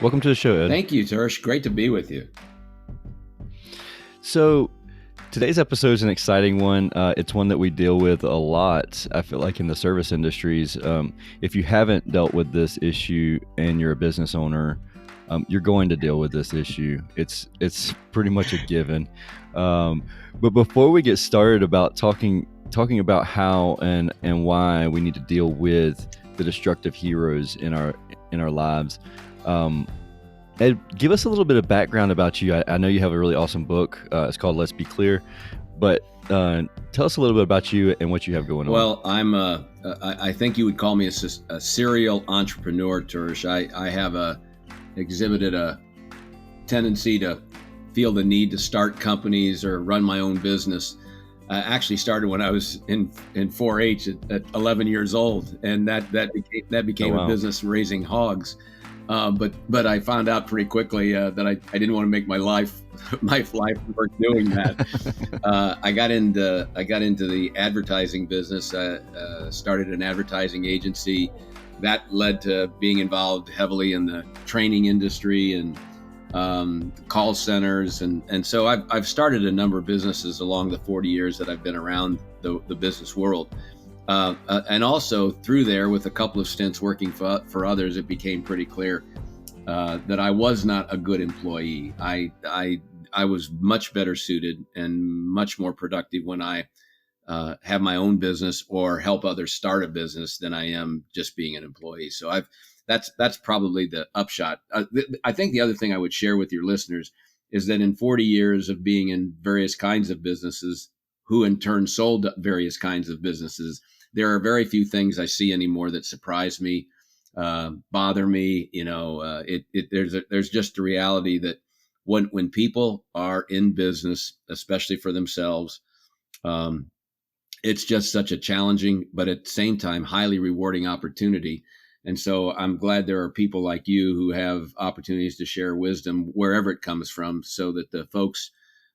Welcome to the show, Ed. Thank you, Tersh. Great to be with you. So today's episode is an exciting one. It's one that we deal with a lot, I feel like, in the service industries. If you haven't dealt with this issue and you're a business owner, you're going to deal with this issue. It's pretty much a given. But before we get started about talking about how and why we need to deal with the destructive heroes in our lives, Ed, give us a little bit of background about you. I know you have a really awesome book. It's called Let's Be Clear, but tell us a little bit about you and what you have going on. Well, I think you would call me a serial entrepreneur, Tersh. I have exhibited a tendency to feel the need to start companies or run my own business. I actually started when I was in 4-H at 11 years old, and that became a business raising hogs. But I found out pretty quickly that I didn't want to make my life work doing that. I got into the advertising business. Started an advertising agency that led to being involved heavily in the training industry and call centers, and so I've started a number of businesses along the 40 years that I've been around the business world. And also through there, with a couple of stints working for others, it became pretty clear that I was not a good employee. I was much better suited and much more productive when I have my own business or help others start a business than I am just being an employee. So that's probably the upshot. I think the other thing I would share with your listeners is that in 40 years of being in various kinds of businesses, who in turn sold various kinds of businesses, there are very few things I see anymore that surprise me, bother me. There's just the reality that when people are in business, especially for themselves, it's just such a challenging, but at the same time, highly rewarding opportunity. And so I'm glad there are people like you who have opportunities to share wisdom wherever it comes from, so that the folks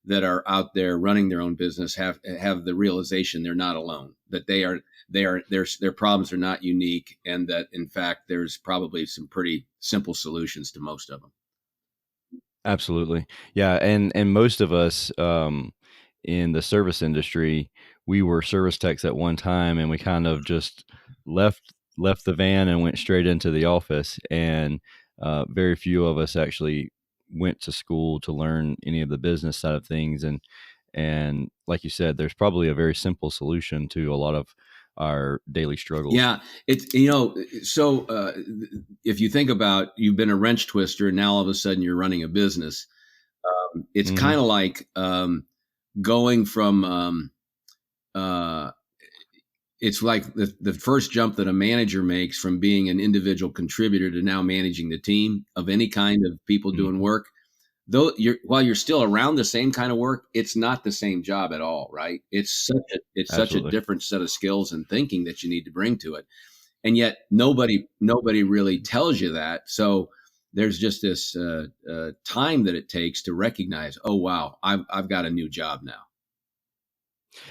that are out there running their own business have the realization they're not alone, that their problems are not unique, and that in fact there's probably some pretty simple solutions to most of them. Absolutely. Yeah. And most of us in the service industry, we were service techs at one time, and we kind of just left the van and went straight into the office. And very few of us actually went to school to learn any of the business side of things. And like you said, there's probably a very simple solution to a lot of our daily struggles. Yeah, it's so if you think about, you've been a wrench twister and now all of a sudden you're running a business. It's kind of like going from it's like the first jump that a manager makes from being an individual contributor to now managing the team of any kind of people doing work. Though while you're still around the same kind of work, it's not the same job at all, right? It's such a different set of skills and thinking that you need to bring to it, and yet nobody really tells you that. So there's just this time that it takes to recognize, oh wow, I've got a new job now.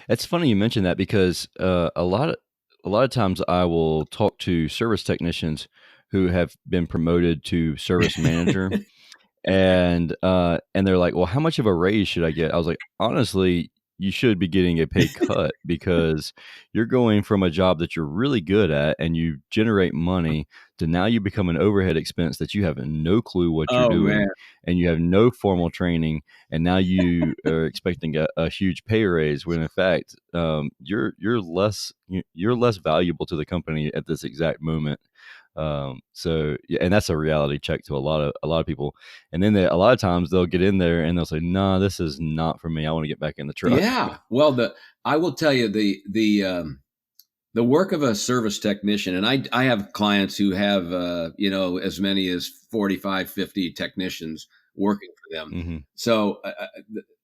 It's funny you mentioned that, because a lot of times I will talk to service technicians who have been promoted to service manager. And they're like, well, how much of a raise should I get? I was like, honestly, you should be getting a pay cut, because you're going from a job that you're really good at and you generate money to now you become an overhead expense that you have no clue what you're doing, man. And you have no formal training. And now you are expecting a huge pay raise, when in fact, you're less valuable to the company at this exact moment. So yeah, and that's a reality check to a lot of people. And then a lot of times they'll get in there and they'll say, "No, this is not for me. I want to get back in the truck." Yeah. Well, I will tell you the work of a service technician, and I have clients who have as many as 45, 50 technicians working for them. Mm-hmm. So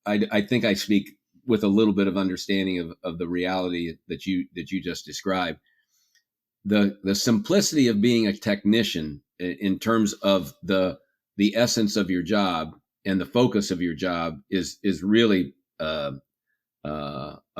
I think I speak with a little bit of understanding of the reality that you just described. The simplicity of being a technician in terms of the essence of your job and the focus of your job is really a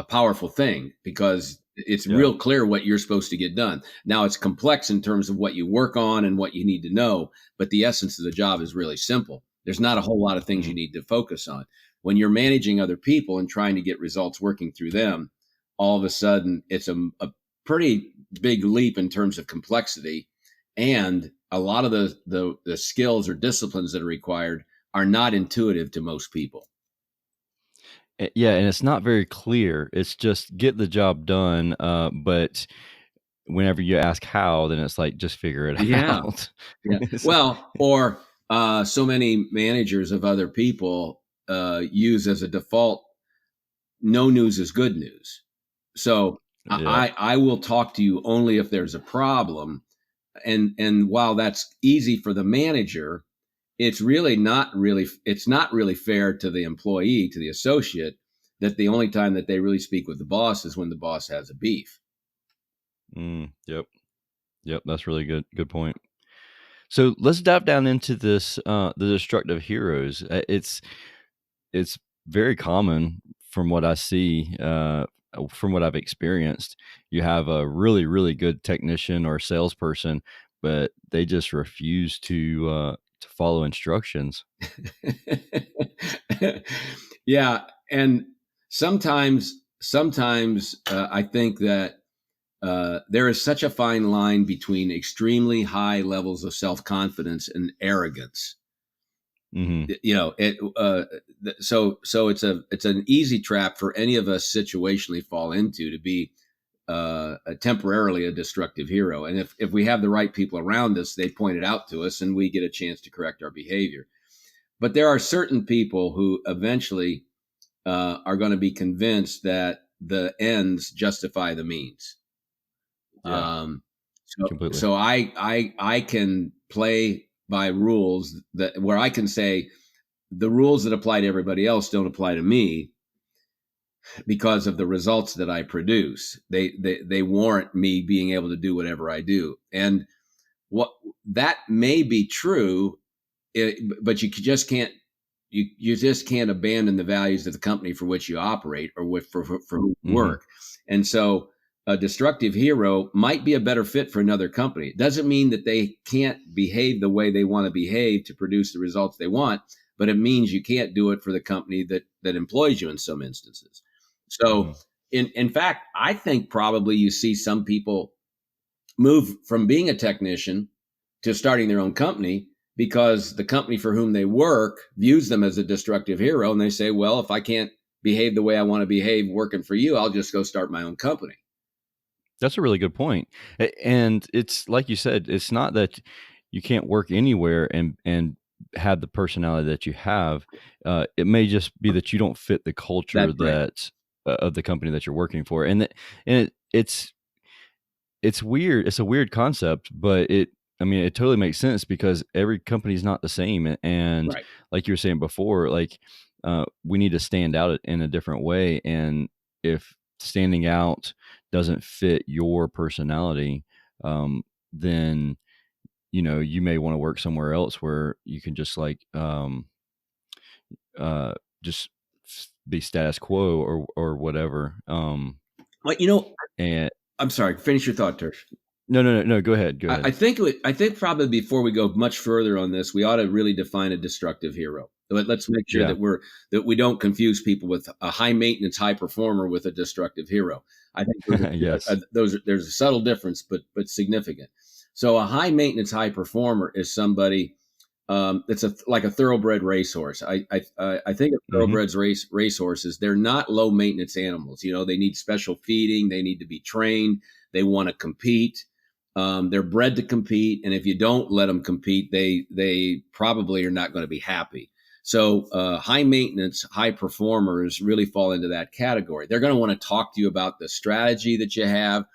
powerful thing, because It's Yeah. real clear what you're supposed to get done. Now it's complex in terms of what you work on and what you need to know, but the essence of the job is really simple. There's not a whole lot of things you Mhm. need to focus on. When you're managing other people and trying to get results working through them, all of a sudden it's a pretty big leap in terms of complexity. And a lot of the skills or disciplines that are required are not intuitive to most people. Yeah, and it's not very clear. It's just get the job done, but whenever you ask how, then it's like, just figure it Yeah. out. Yeah. It's Well, or so many managers of other people use as a default, no news is good news. So yeah. I will talk to you only if there's a problem. And while that's easy for the manager, it's not really fair to the employee, to the associate, that the only time that they really speak with the boss is when the boss has a beef. Yep. Yep, that's really good point. So let's dive down into this, the destructive heroes. It's very common from what I see, from what I've experienced. You have a really, really good technician or salesperson, but they just refuse to follow instructions. Yeah, and sometimes I think that there is such a fine line between extremely high levels of self confidence and arrogance. Hmm. You know, so it's an easy trap for any of us situationally fall into, to be temporarily a destructive hero. And if we have the right people around us, they point it out to us, and we get a chance to correct our behavior. But there are certain people who eventually are going to be convinced that the ends justify the means. Yeah, So completely. so I can play by rules that, where I can say the rules that apply to everybody else don't apply to me because of the results that I produce. They warrant me being able to do whatever I do. And what that may be true, but you just can't, you just can't abandon the values of the company for which you operate, or for who you Hmm. work. And so a destructive hero might be a better fit for another company. It doesn't mean that they can't behave the way they want to behave to produce the results they want, but it means you can't do it for the company that employs you in some instances. So Hmm. in fact, I think probably you see some people move from being a technician to starting their own company because the company for whom they work views them as a destructive hero. And they say, well, if I can't behave the way I want to behave working for you, I'll just go start my own company. That's a really good point. And it's like you said, it's not that you can't work anywhere and have the personality that you have. It may just be that you don't fit the culture That's right. that of the company that you're working for, it's weird. It's a weird concept, but I mean, it totally makes sense because every company is not the same. And Right. like you were saying before, like, we need to stand out in a different way. And if standing out doesn't fit your personality, then, you may want to work somewhere else where you can just like, uh, just be status quo or whatever. Well, And I'm sorry, finish your thought, Tersh. no, no, no, no, go ahead. Go ahead. I think probably before we go much further on this, we ought to really define a destructive hero. Let's make sure Yeah. that we don't confuse people with a high maintenance high performer with a destructive hero. I think Yes. there's a subtle difference, but significant. So a high maintenance high performer is somebody that's like a thoroughbred racehorse. I think of Mhm. thoroughbreds racehorses. They're not low maintenance animals. You know, they need special feeding. They need to be trained. They want to compete. They're bred to compete, and if you don't let them compete, they probably are not going to be happy. So high maintenance, high performers really fall into that category. They're going to want to talk to you about the strategy that you have.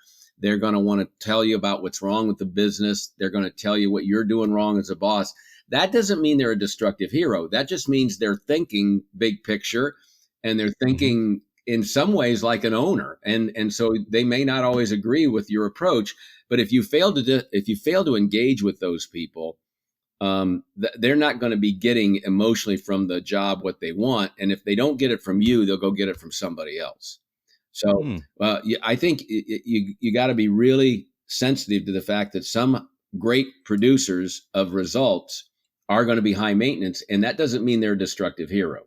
They're going to want to tell you about what's wrong with the business. They're going to tell you what you're doing wrong as a boss. That doesn't mean they're a destructive hero. That just means they're thinking big picture, and they're Mhm. thinking in some ways like an owner. And so they may not always agree with your approach, but if you fail to engage with those people, they're not going to be getting emotionally from the job what they want. And if they don't get it from you, they'll go get it from somebody else. So Hmm. I think you got to be really sensitive to the fact that some great producers of results are going to be high maintenance, and that doesn't mean they're a destructive hero.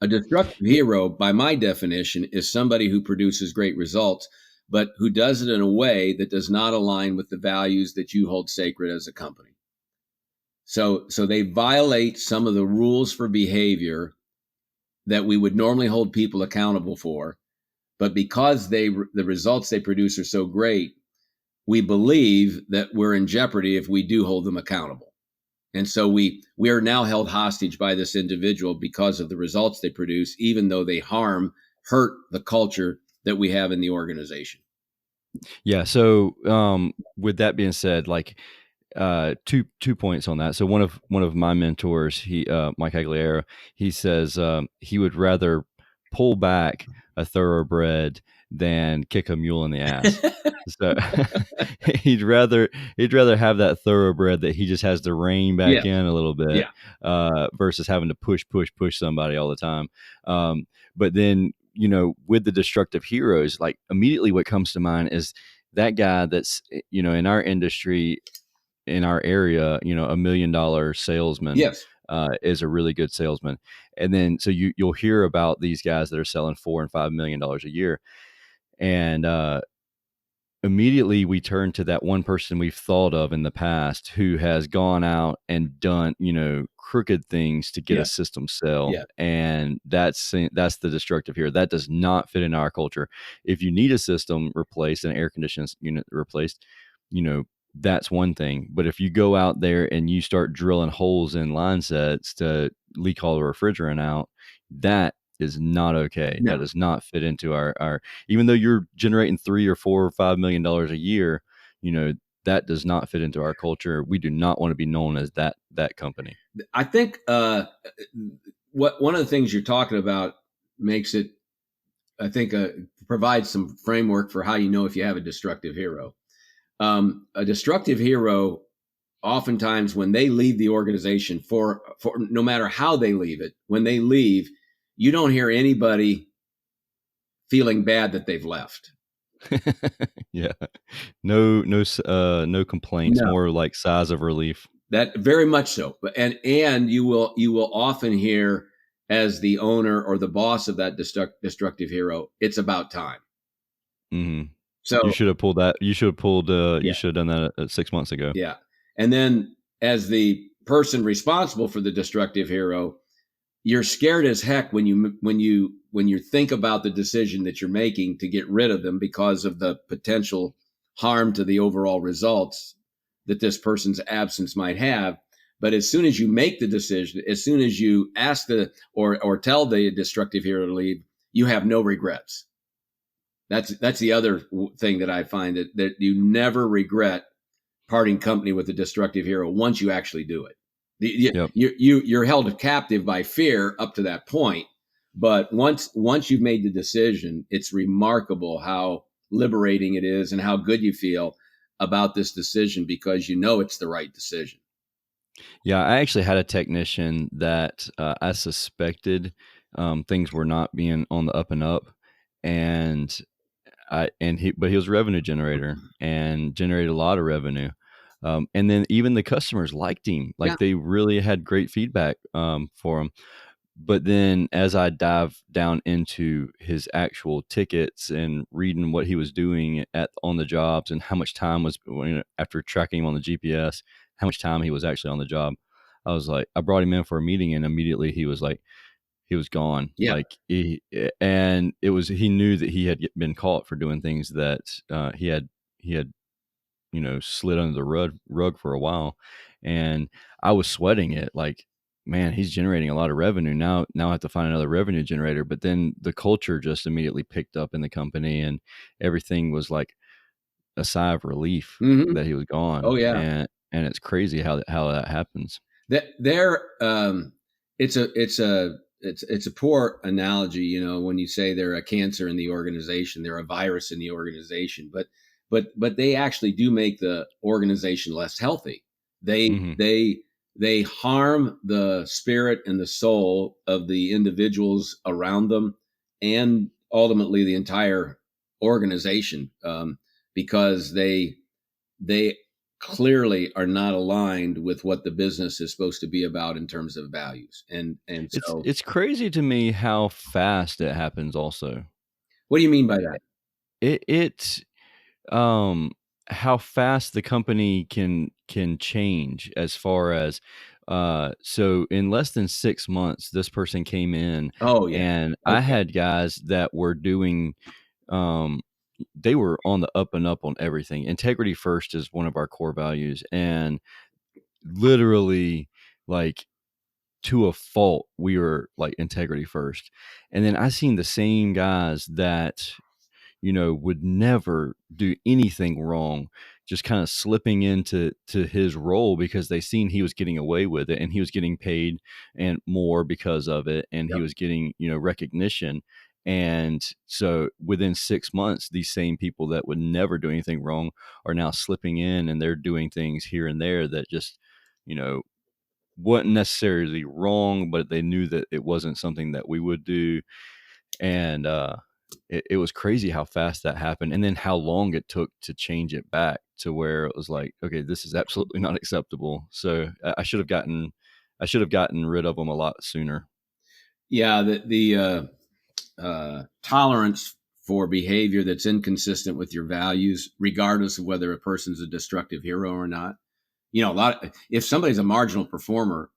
A destructive Yeah. hero, by my definition, is somebody who produces great results, but who does it in a way that does not align with the values that you hold sacred as a company. So they violate some of the rules for behavior that we would normally hold people accountable for, but because the results they produce are so great, we believe that we're in jeopardy if we do hold them accountable. And so we are now held hostage by this individual because of the results they produce, even though they hurt the culture that we have in the organization. Yeah. So, with that being said, like, two points on that. So one of my mentors, Mike Aguilera, he says he would rather pull back a thoroughbred than kick a mule in the ass. So he'd rather have that thoroughbred that he just has to rein back Yes. in a little bit, Yeah. versus having to push somebody all the time. But then, with the destructive heroes, like, immediately what comes to mind is that guy that's, in our industry, in our area, $1 million salesman, Yes. is a really good salesman. And then, so you'll hear about these guys that are selling $4 and $5 million a year. And, immediately we turn to that one person we've thought of in the past who has gone out and done, crooked things to get a Yeah. system sell. Yeah. And that's the destructive here. That does not fit in our culture. If you need a system replaced, an air conditioning unit replaced, that's one thing. But if you go out there and you start drilling holes in line sets to leak all the refrigerant out, that is not okay. That No. does not fit into our, even though you're generating $3 or $4 or $5 million a year, that does not fit into our culture. We do not want to be known as that company. I think what one of the things you're talking about makes it, I think, provides some framework for how you know if you have a destructive hero. A destructive hero, oftentimes when they leave the organization, for no matter how they leave it, when they leave, you don't hear anybody feeling bad that they've left. Yeah. No complaints, No, more like sighs of relief. that very much so. And you will often hear, as the owner or the boss of that destructive hero, it's about time. Hmm. You So should have pulled that. You yeah, should have done that 6 months ago. yeah. And then as the person responsible for the destructive hero, you're scared as heck when you think about the decision that you're making to get rid of them because of the potential harm to the overall results that this person's absence might have. But as soon as you make the decision, as soon as you ask or tell the destructive hero to leave, you have no regrets. That's the other thing that I find, that you never regret parting company with the destructive hero once you actually do it. Yep. You're held captive by fear up to that point, but once you've made the decision, it's remarkable how liberating it is and how good you feel about this decision, because you know it's the right decision. Yeah, I actually had a technician that, I suspected, things were not being on the up and up, and he was a revenue generator and generated a lot of revenue. And then even the customers liked him, Yeah, like, they really had great feedback, for him. But then as I dive down into his actual tickets and reading what he was doing on the jobs, and how much time was, after tracking him on the GPS, how much time he was actually on the job, I was like, I brought him in for a meeting, and immediately he was like, he was gone. yeah, Like, and he knew that he had been caught for doing things that, he had slid under the rug for a while. And I was sweating it, like, man, he's generating a lot of revenue now. I have to find another revenue generator. But then the culture just immediately picked up in the company, and everything was like a sigh of relief hmm that he was gone. oh yeah. And it's crazy how that happens. That there, it's a poor analogy, when you say they're a cancer in the organization, they're a virus in the organization, but they actually do make the organization less healthy. They Hmm. they they harm the spirit and the soul of the individuals around them, and ultimately the entire organization, because they clearly are not aligned with what the business is supposed to be about in terms of values. And so, It's crazy to me how fast it happens also. what do you mean by that? It's um how fast the company can change as far as so in less than 6 months this person came in, Oh yeah. and I Okay. had guys that were doing um they were on the up and up on everything. Integrity first is one of our core values, and literally, like, to a fault, we were like integrity first. And then I seen the same guys that, would never do anything wrong, just kind of slipping into his role because they seen he was getting away with it, and he was getting paid and more because of it, and he Yep. was getting, recognition. And so within 6 months, these same people that would never do anything wrong are now slipping in, and they're doing things here and there that just, you know, wasn't necessarily wrong, but they knew that it wasn't something that we would do. And it was crazy how fast that happened, and then how long it took to change it back to where it was like, okay, this is absolutely not acceptable. So I should have gotten rid of them a lot sooner. Yeah. The tolerance for behavior that's inconsistent with your values, regardless of whether a person's a destructive hero or not. If somebody's a marginal performer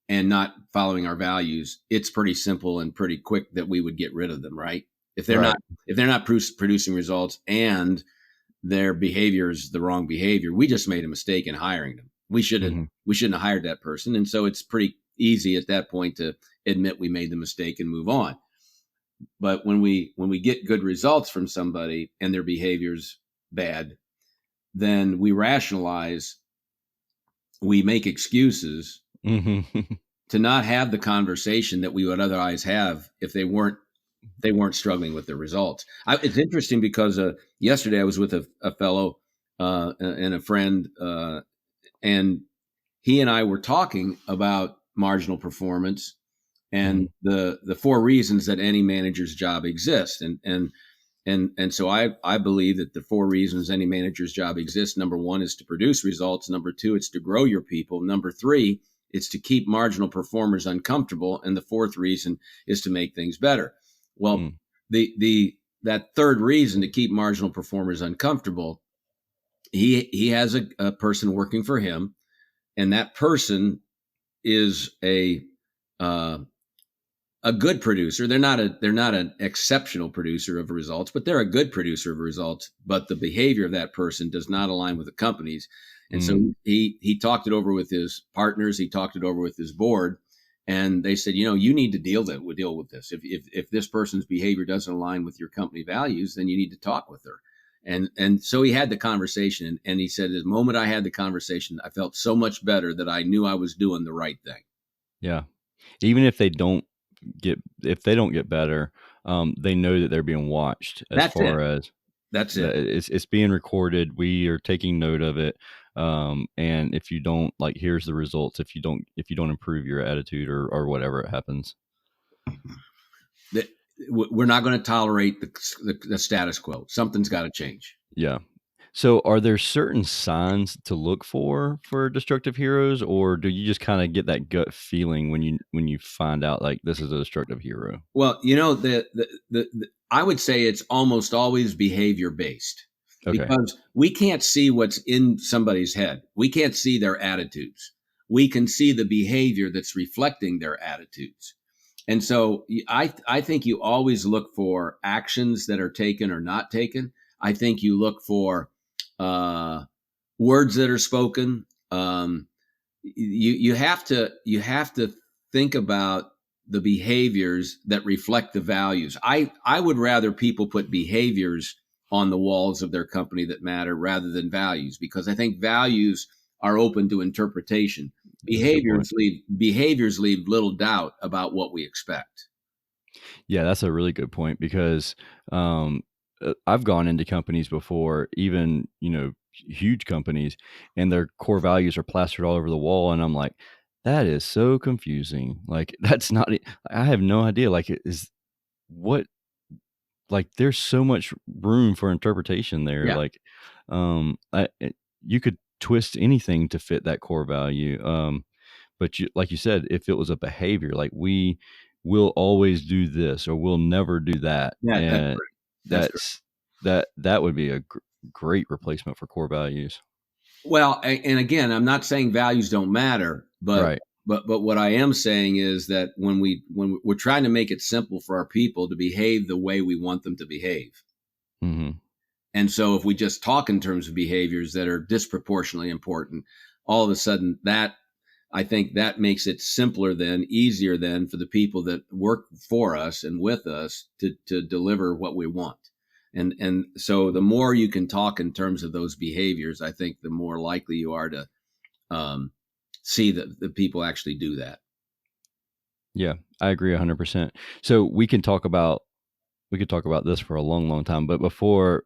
and not following our values, it's pretty simple and pretty quick that we would get rid of them, right? If they're not Right. if they're not producing results and their behavior is the wrong behavior, we just made a mistake in hiring them. Hmm. We shouldn't have hired that person, and so it's pretty easy at that point to admit we made the mistake and move on. But when we get good results from somebody and their behavior's bad, then we rationalize, we make excuses Hmm. to not have the conversation that we would otherwise have if they weren't struggling with their results. It's interesting because yesterday I was with a fellow and a friend, and he and I were talking about marginal performance and Hmm. the four reasons that any manager's job exists. And so I believe that the four reasons any manager's job exists: number one is to produce results. Number two, it's to grow your people. Number three, it's to keep marginal performers uncomfortable. And the fourth reason is to make things better. Well, the that third reason, to keep marginal performers uncomfortable, he has a person working for him, and that person is uh, a good producer. They're not an exceptional producer of results, but they're a good producer of results. But the behavior of that person does not align with the company's. And so Mm. he talked it over with his partners. He talked it over with his board, and they said, you need to deal with this. If this person's behavior doesn't align with your company values, then you need to talk with her. And so he had the conversation, and he said, the moment I had the conversation, I felt so much better that I knew I was doing the right thing. Yeah. Even if they don't get better, they know that they're being watched as That's it. far as That's it. that it's being recorded. We are taking note of it. And if you don't, like, here's the results. If you don't improve your attitude or whatever, it happens. That we're not going to tolerate the status quo. Something's got to change. Yeah. So are there certain signs to look for destructive heroes, or do you just kind of get that gut feeling when you find out like this is a destructive hero? Well, I would say it's almost always behavior based, Okay. because we can't see what's in somebody's head. We can't see their attitudes. We can see the behavior that's reflecting their attitudes. And so I think you always look for actions that are taken or not taken. I think you look for uh, words that are spoken. You have to think about the behaviors that reflect the values. I would rather people put behaviors on the walls of their company that matter rather than values, because I think values are open to interpretation. That's a good point. Behaviors leave little doubt about what we expect. Yeah, that's a really good point because I've gone into companies before, even, huge companies, and their core values are plastered all over the wall. And I'm like, that is so confusing. Like, that's not, I have no idea. Like, what like there's so much room for interpretation there. Yeah. Like, you could twist anything to fit that core value. But like you said, if it was a behavior, like we will always do this or we'll never do that, Yeah, that's and right. That's right. that would be a great replacement for core values. Well, and again, I'm not saying values don't matter, but Right. what I am saying is that when we're trying to make it simple for our people to behave the way we want them to behave. Hmm. And so if we just talk in terms of behaviors that are disproportionately important, all of a sudden that I think that makes it simpler then, easier then for the people that work for us and with us to deliver what we want. And so the more you can talk in terms of those behaviors, I think the more likely you are to um, see that the people actually do that. Yeah, I agree 100%. So we could talk about this for a long, long time. But before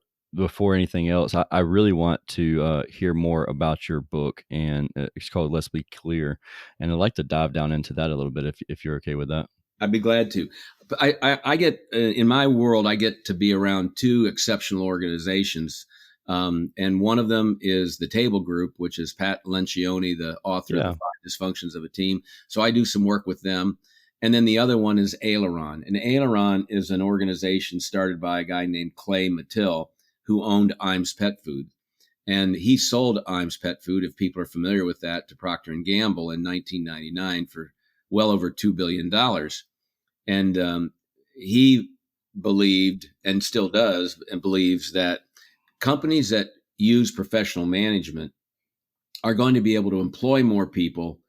anything else, I really want to hear more about your book, and it's called "Let's Be Clear," and I'd like to dive down into that a little bit if you're okay with that. I'd be glad to. But I get in my world, I get to be around two exceptional organizations. And one of them is the Table Group, which is Pat Lencioni, the author of The Yeah, Five Dysfunctions of a Team. So I do some work with them. And then the other one is Aileron. And Aileron is an organization started by a guy named Clay Mattil, who owned Imes Pet Food. And he sold Imes Pet Food, if people are familiar with that, to Procter and Gamble in 1999 for well over $2 billion. And he believed, and still does, and believes that companies that use professional management are going to be able to employ more people,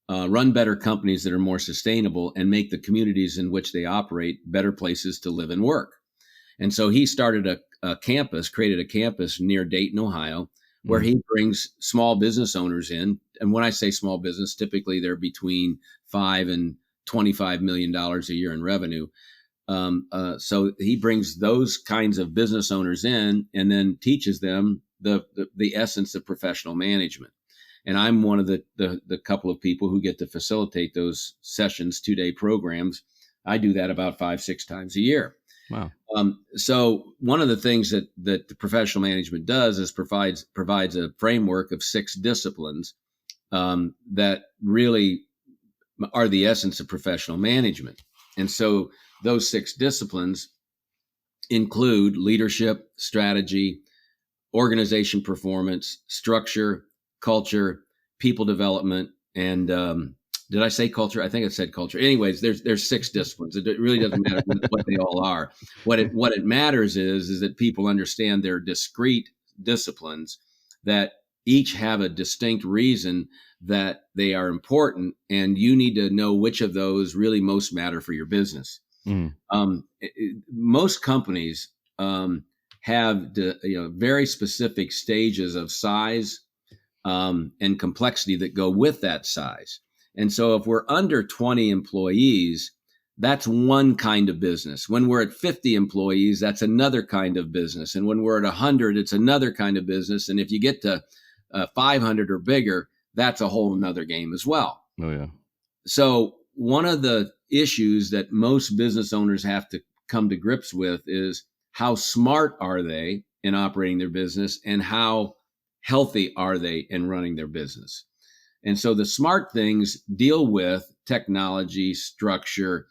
run better companies that are more sustainable, and make the communities in which they operate better places to live and work. And so he started created a campus near Dayton, Ohio, where mm, he brings small business owners in. And when I say small business, typically they're between $5 and $25 million a year in revenue. So he brings those kinds of business owners in and then teaches them the essence of professional management. And I'm one of the couple of people who get to facilitate those sessions, 2-day programs. I do that about 5-6 times a year. wow. So one of the things that the professional management does is provides a framework of 6 disciplines that really are the essence of professional management. And so those 6 disciplines include leadership, strategy, organization performance, structure, culture, people development, and did I say culture? I think I said culture. Anyways, there's 6 disciplines. It really doesn't matter what they all are. What it matters is that people understand they're discrete disciplines that each have a distinct reason that they are important, and you need to know which of those really most matter for your business. Mm, Most companies have very specific stages of size and complexity that go with that size. And so if we're under 20 employees, that's one kind of business. When we're at 50 employees, that's another kind of business. And when we're at 100, it's another kind of business. And if you get to 500 or bigger, that's a whole nother game as well. oh yeah. So one of the issues that most business owners have to come to grips with is how smart are they in operating their business and how healthy are they in running their business. And so the smart things deal with technology, structure,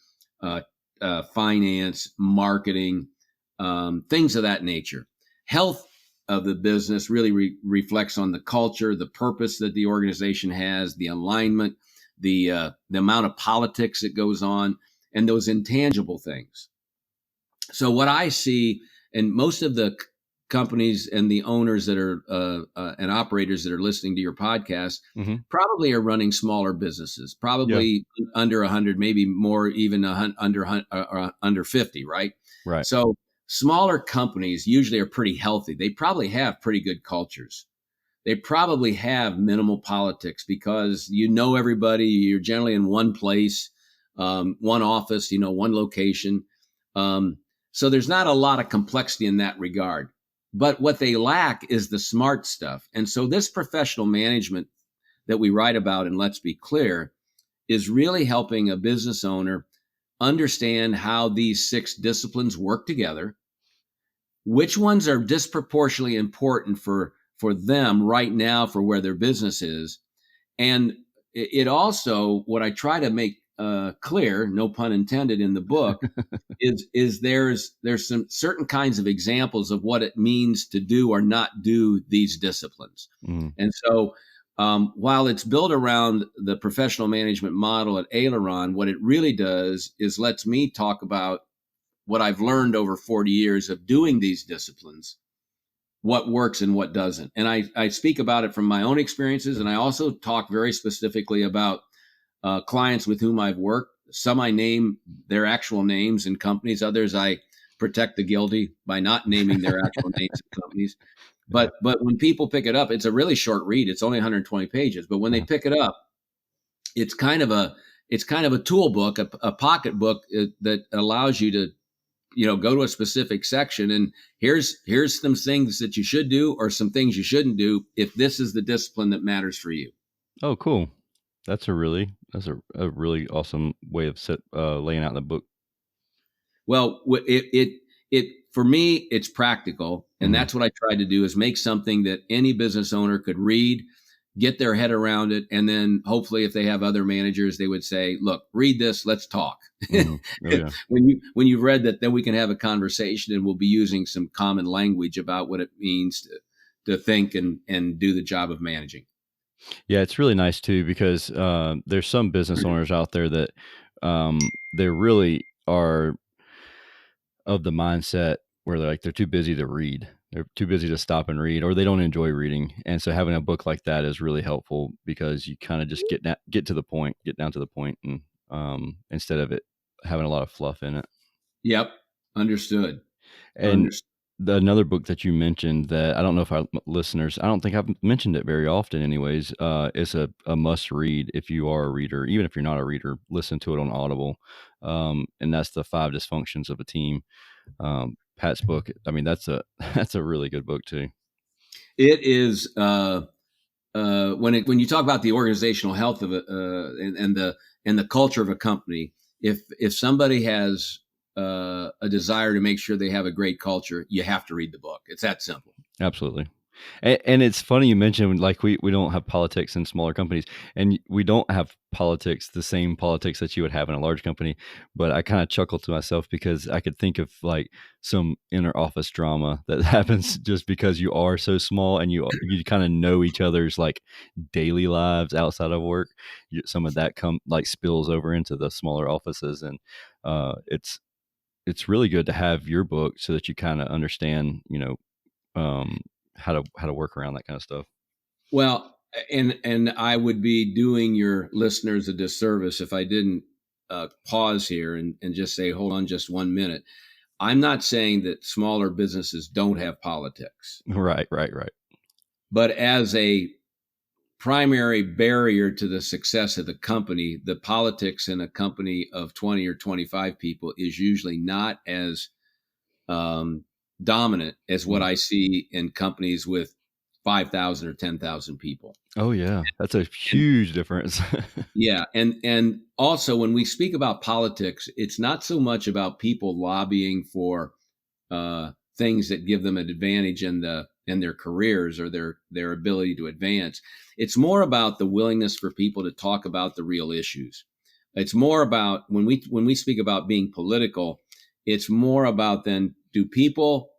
finance, marketing, things of that nature. Health of the business really reflects on the culture, the purpose that the organization has, the alignment, the amount of politics that goes on, and those intangible things. So what I see, and most of the companies and the owners that are and operators that are listening to your podcast Hmm. probably are running smaller businesses, Yeah. probably under 100, maybe more, even under 50, right? Right. So smaller companies usually are pretty healthy. They probably have pretty good cultures. They probably have minimal politics because you know everybody. You're generally in one place, one office, one location. So there's not a lot of complexity in that regard. But what they lack is the smart stuff. And so this professional management that we write about, and let's be clear, is really helping a business owner understand how these 6 disciplines work together which ones are disproportionately important for them right now for where their business is. And it also, what I try to make clear, no pun intended, in the book, is there's some certain kinds of examples of what it means to do or not do these disciplines. Mm. And so while it's built around the professional management model at Aileron, what it really does is lets me talk about what I've learned over 40 years of doing these disciplines, what works and what doesn't. And I speak about it from my own experiences. And I also talk very specifically about clients with whom I've worked. Some I name their actual names and companies. Others I protect the guilty by not naming their actual names and companies. Yeah. But when people pick it up, it's a really short read. It's only 120 pages. But when they Yeah. pick it up, it's kind of a tool book, a pocket book that allows you to go to a specific section and here's some things that you should do or some things you shouldn't do if this is the discipline that matters for you. Oh, cool. That's a really awesome way of laying out the book. Well, it for me, it's practical. And Mhm. that's what I tried to do, is make something that any business owner could read, get their head around it. And then hopefully if they have other managers, they would say, look, read this, let's talk. Mhm. Oh, yeah. When you've read that, then we can have a conversation and we'll be using some common language about what it means to think and do the job of managing. Yeah, it's really nice too because there's some business owners out there that they really are of the mindset where they're too busy to read. They're too busy to stop and read, or they don't enjoy reading. And so having a book like that is really helpful because you kind of just get to the point, get down to the point, and instead of it having a lot of fluff in it. Yep. Understood. And Understood. another book that you mentioned that I don't know if our listeners, I don't think I've mentioned it very often anyways, is a must read if you are a reader. Even if you're not a reader, listen to it on Audible. And that's The Five Dysfunctions of a Team. Pat's book. I mean, that's a that's a really good book too. It is when you talk about the organizational health of it and the culture of a company. If somebody has a desire to make sure they have a great culture, you have to read the book. It's that simple. Absolutely. And it's funny you mentioned like we don't have politics in smaller companies, and we don't have politics, the same politics that you would have in a large company. But I kind of chuckle to myself because I could think of like some inner office drama that happens just because you are so small and you kind of know each other's like daily lives outside of work. Some of that spills over into the smaller offices, and it's really good to have your book so that you kind of understand, um, how to work around that kind of stuff. Well, and I would be doing your listeners a disservice if I didn't pause here and just say, hold on just 1 minute. I'm not saying that smaller businesses don't have politics, Right, right, right. but as a primary barrier to the success of the company, the politics in a company of 20 or 25 people is usually not as um, dominant as what Mm. I see in companies with 5,000 or 10,000 people. Oh yeah, that's a And huge difference. yeah, and also when we speak about politics, it's not so much about people lobbying for things that give them an advantage in their careers or their ability to advance. It's more about the willingness for people to talk about the real issues. It's more about when we speak about being political, it's more about then do people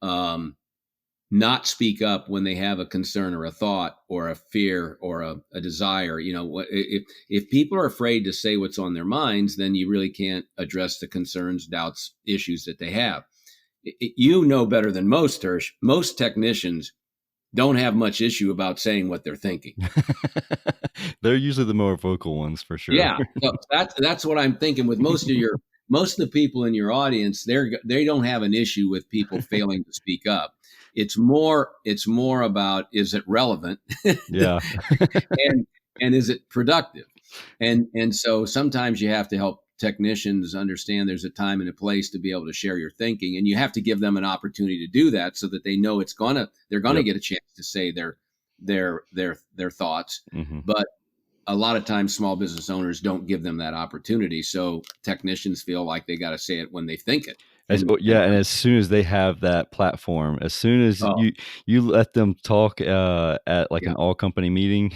um, not speak up when they have a concern or a thought or a fear or a desire. If people are afraid to say what's on their minds, then you really can't address the concerns, doubts, issues that they have. You know better than most, Hirsch. Most technicians don't have much issue about saying what they're thinking. They're usually the more vocal ones for sure. Yeah, so that's what I'm thinking. With most of the people in your audience, they don't have an issue with people failing to speak up. It's more about, is it relevant Yeah. and is it productive? And so sometimes you have to help technicians understand there's a time and a place to be able to share your thinking, and you have to give them an opportunity to do that so that they know they're gonna Yep. get a chance to say their thoughts. Hmm. But a lot of times small business owners don't give them that opportunity, so technicians feel like they got to say it when they think it. And as soon as they have that platform, as soon as oh you let them talk at like yeah, an all company meeting,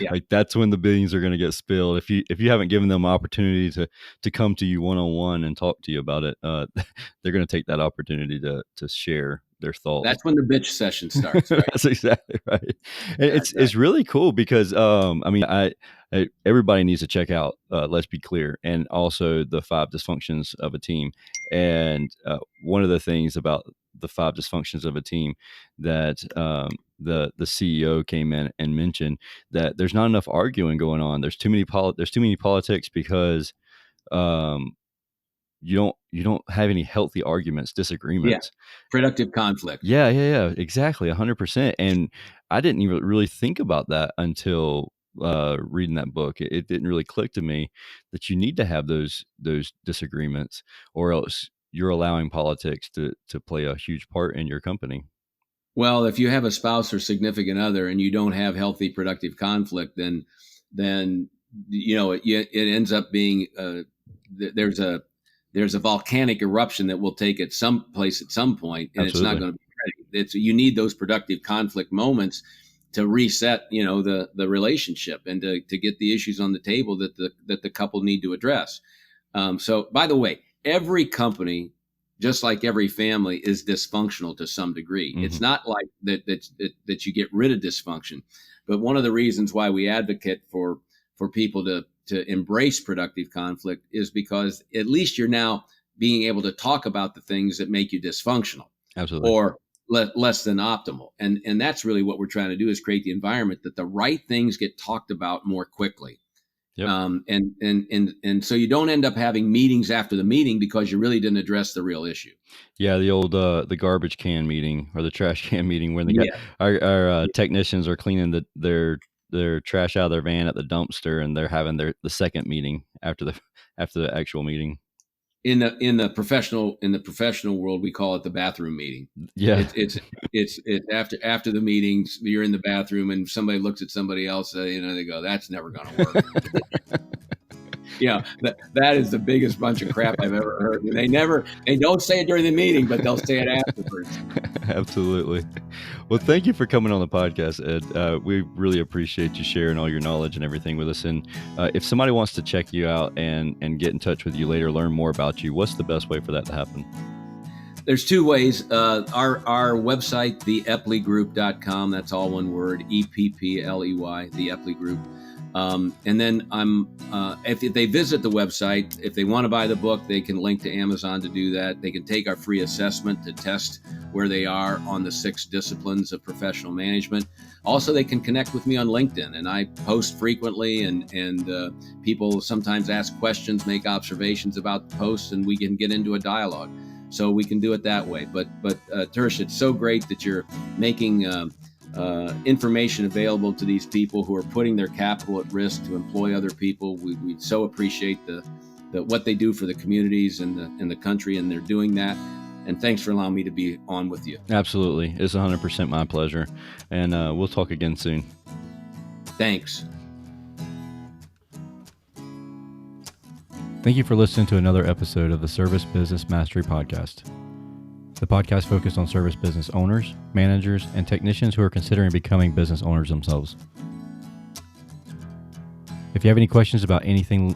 yeah. like that's when the beans are going to get spilled. If you haven't given them opportunity to come to you one on one and talk to you about it, they're going to take that opportunity to share their thoughts. That's when the bitch session starts, right? That's exactly right. And That's right. it's really cool because I mean everybody needs to check out Let's Be Clear, and also the 5 dysfunctions of a team. And one of the things about the 5 dysfunctions of a team that the CEO came in and mentioned that there's not enough arguing going on. There's too many politics because um, you don't have any healthy arguments, Yeah. disagreements. Productive conflict. Yeah, exactly, 100%. And I didn't even really think about that until reading that book. It didn't really click to me that you need to have those disagreements, or else you're allowing politics to play a huge part in your company. Well, if you have a spouse or significant other and you don't have healthy, productive conflict, then it ends up being there's a volcanic eruption that will take at some place at some point, and it's not Absolutely. going to be ready. You need those productive conflict moments to reset, the relationship, and to get the issues on the table that the couple need to address. So, by the way, every company, just like every family, is dysfunctional to some degree. It's not like that you get rid of dysfunction, but one of the reasons why we advocate for people to embrace productive conflict is because at least you're now being able to talk about the things that make you dysfunctional Absolutely. or less than optimal, and that's really what we're trying to do, is create the environment that the right things get talked about more quickly. Yep. And so you don't end up having meetings after the meeting because you really didn't address the real issue. Yeah, the old the garbage can meeting or the trash can meeting when Yeah. our technicians are cleaning their trash out of their van at the dumpster, and they're having the second meeting after the actual meeting. In the professional world, we call it the bathroom meeting. Yeah. It's after the meetings, you're in the bathroom and somebody looks at somebody else, they go, "That's never going to work." That is the biggest bunch of crap I've ever heard. They don't say it during the meeting, but they'll say it afterwards. Absolutely. Well, thank you for coming on the podcast, Ed. We really appreciate you sharing all your knowledge and everything with us. And if somebody wants to check you out and get in touch with you later, learn more about you, what's the best way for that to happen? There's 2 ways. Our website, theeppleygroup.com. That's all one word, EPPLEY, the Eppley Group. And then if they visit the website, if they want to buy the book, they can link to Amazon to do that. They can take our free assessment to test where they are on the 6 disciplines of professional management. Also, they can connect with me on LinkedIn, and I post frequently, and people sometimes ask questions, make observations about the posts, and we can get into a dialogue. So we can do it that way. But Tersh, it's so great that you're making information available to these people who are putting their capital at risk to employ other people. We so appreciate the what they do for the communities and the country, and they're doing that. And thanks for allowing me to be on with you. Absolutely. It's 100% my pleasure. And we'll talk again soon. Thanks. Thank you for listening to another episode of the Service Business Mastery Podcast. The podcast focused on service business owners, managers, and technicians who are considering becoming business owners themselves. If you have any questions about anything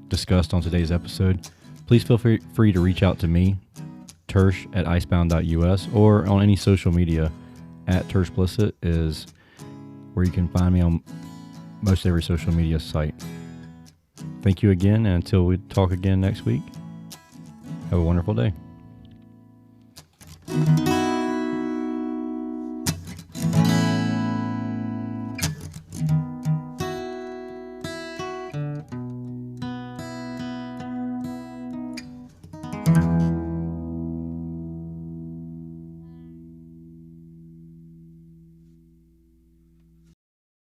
discussed on today's episode, please feel free to reach out to me, Tersh at icebound.us, or on any social media at Tershplicit is where you can find me on most every social media site. Thank you again, and until we talk again next week, have a wonderful day.